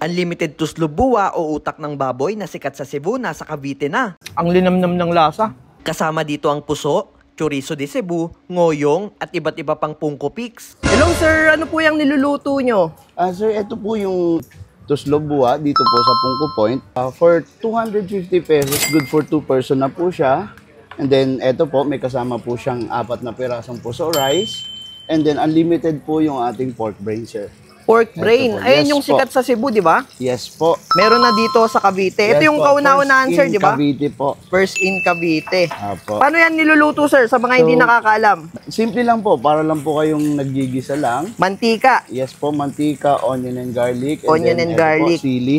Unlimited tuslubuwa o utak ng baboy na sikat sa Cebu, nasa Cavite na. Ang linamnam ng lasa. Kasama dito ang puso, chorizo de Cebu, ngoyong at iba't iba pang Punko Peaks. Hello sir, ano po yung niluluto nyo? Sir, ito po yung tuslubuwa dito po sa Punko Point. For 250 pesos, good for 2 person na po siya. And then, ito po, may kasama po siyang 4 na pirasong puso rice. And then, unlimited po yung ating pork brain, sir. Pork brain. Po. Ayun Yes yung po. sikat sa Cebu, di ba? Yes po. Meron na dito sa Cavite. Ito Yes yung po. kauna-unahan, sir, di ba? Cavite po. First in Cavite. Apo. Paano yan niluluto, sir, sa mga hindi nakakaalam? Simple lang po, para lang po kayong naggigisa lang. Mantika. Yes po, mantika, onion and garlic. Onion then and ito garlic. Po, sili.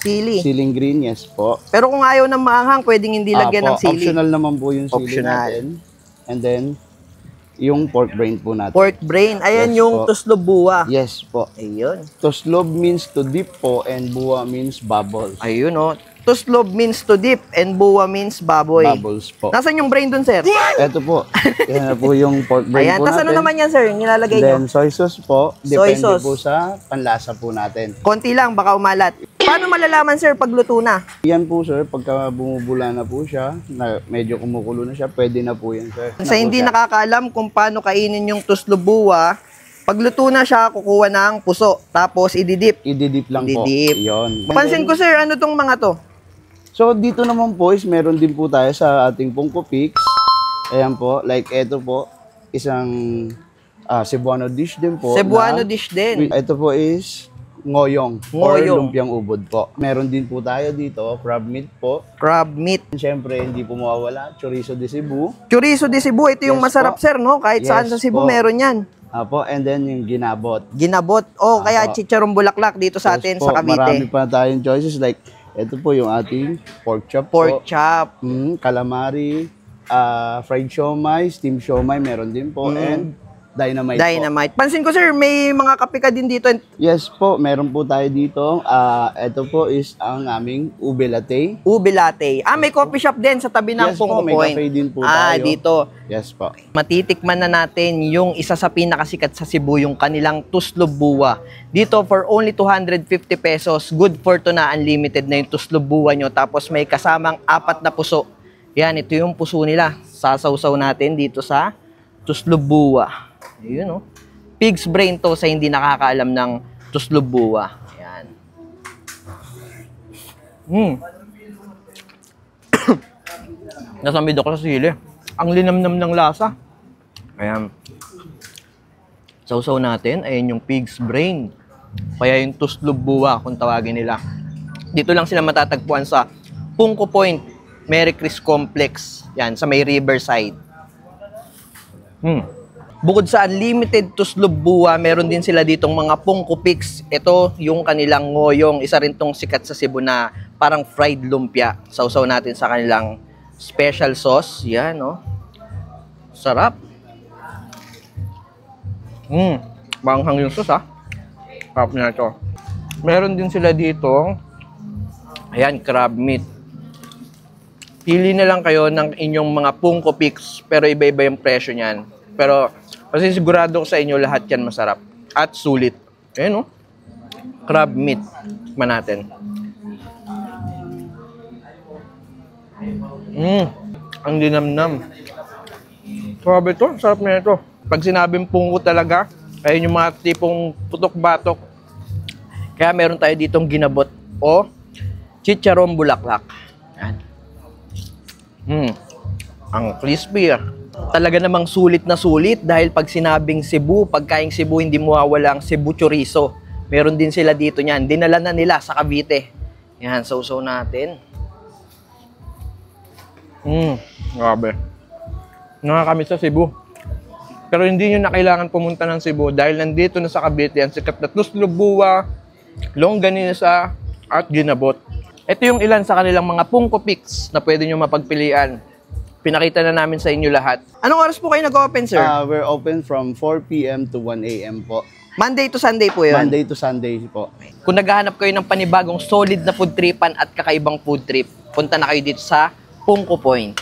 Sili. Siling green, yes po. Pero kung ayaw ng maanghang, pwedeng hindi lagyan ng sili. Optional naman po yung sili Optional. natin. And then, yung pork brain po natin. Pork brain. Ayan Yes yung po. tuslubuwa. Yes po. Ayun. Toslob means to dip po and buwa means bubbles. Ayun, oh. Tuslob means to dip and buwa means baboy. Bubbles po. Nasaan yung brain dun, sir? Ito po. Yan na po yung pork brain Ayan. po Tas natin. ano naman yan, sir? Nilalagay nyo? Then soy sauce po. Soy Depende sauce. po sa panlasa po natin. Konti lang, baka umalat. Paano malalaman, sir, pag luto na? Yan po sir, pagka bumubula na po siya, na medyo kumukulo na siya, pwede na po yan sir. Sa hindi nakakaalam kung paano kainin yung tuslubuwa, pag luto na siya, kukuha ng puso. Tapos ididip. Ididip lang Ididip. po. Yun. Pansin ko, sir, ano tong mga to? So dito naman po is meron din po tayo sa ating Punko Peaks. Ayan po, like ito po, isang Cebuano dish din po. Cebuano dish din. Ito po is ngoyong, Ngoyong. or lumpiang ubod po. Meron din po tayo dito, crab meat po. Crab meat. Siyempre, hindi po mawawala, chorizo de Cebu. Chorizo de Cebu, ito yung Yes masarap, po. sir, no? Kahit saan sa Yes Cebu, po. meron yan. Apo, and then yung ginabot. Ginabot. Oh, kaya Apo. chicharong bulaklak dito sa atin Yes po, sa marami Cavite. pa tayong choices like ito po yung ating pork chop Pork po. chop. Calamari, fried siomai, steamed siomai meron din po, and dynamite, po. Dynamite. Pansin ko, sir, may mga kape ka din dito. Yes po, meron po tayo dito. Ito po is ang aming ube latte. Ube latte. May coffee shop din sa tabi ng Yes po, Punko may Point. cafe din po tayo. Dito. Yes po. Matitikman na natin yung isa sa pinakasikat sa Cebu, yung kanilang tuslubuwa. Dito for only 250 pesos, good for to na, unlimited na yung tuslubuwa nyo. Tapos may kasamang 4 na puso. Yan, ito yung puso nila. Sasawsaw natin dito sa tuslubuwa. Ayun, oh. Pig's brain to sa hindi nakakaalam ng tuslubuwa. Ayan. Nasamid ako sa sili. Ang linamnam ng lasa. Ayan. Sausaw natin, ayan yung pig's brain. Kaya yung tuslubuwa kung tawagin nila. Dito lang sila matatagpuan sa Punko Point, Merry Chris Complex. Yan, sa may Riverside. Bukod sa unlimited tuslubuwa, meron din sila ditong mga Punko Peaks. Ito yung kanilang ngoyong. Isa rin tong sikat sa Cebu na parang fried lumpia. Sausaw natin sa kanilang special sauce. Yan, no? Sarap. Banghang yung sauce, ha? Sarap na ito. Meron din sila dito. Ayan, crab meat. Pili na lang kayo ng inyong mga Punko Peaks, pero iba-iba yung presyo niyan. Pero kasi sigurado ko sa inyo lahat yan masarap at sulit. Ayan, oh. Crab meat. Tikman natin. Ang dinamnam. Grabe ito. Sarap na ito. Pag sinabing pungo talaga, ayun yung mga tipong putok-batok. Kaya meron tayo ditong ginabot o chicharong bulaklak. Yan. Ang crispy, Talaga namang sulit na sulit dahil pag sinabing Cebu, pagkaing Cebu, hindi mawawala ang Cebu chorizo. Meron din sila dito niyan. Dinala na nila sa Cavite. Yan, sausaw natin. Grabe. Nakakamiss sa Cebu. Pero hindi nyo na kailangan pumunta ng Cebu dahil nandito na sa Cavite ang sikat na tuslubuwa, longganisa, at ginabot. Ito yung ilan sa kanilang mga Punko Peaks na pwede nyo mapagpilian. Pinakita na namin sa inyo lahat. Anong oras po kayo nag-open, sir? We're open from 4 p.m. to 1 a.m. po. Monday to Sunday po yun? Monday to Sunday po. Kung naghahanap kayo ng panibagong solid na food tripan at kakaibang food trip, punta na kayo dito sa Punko Point.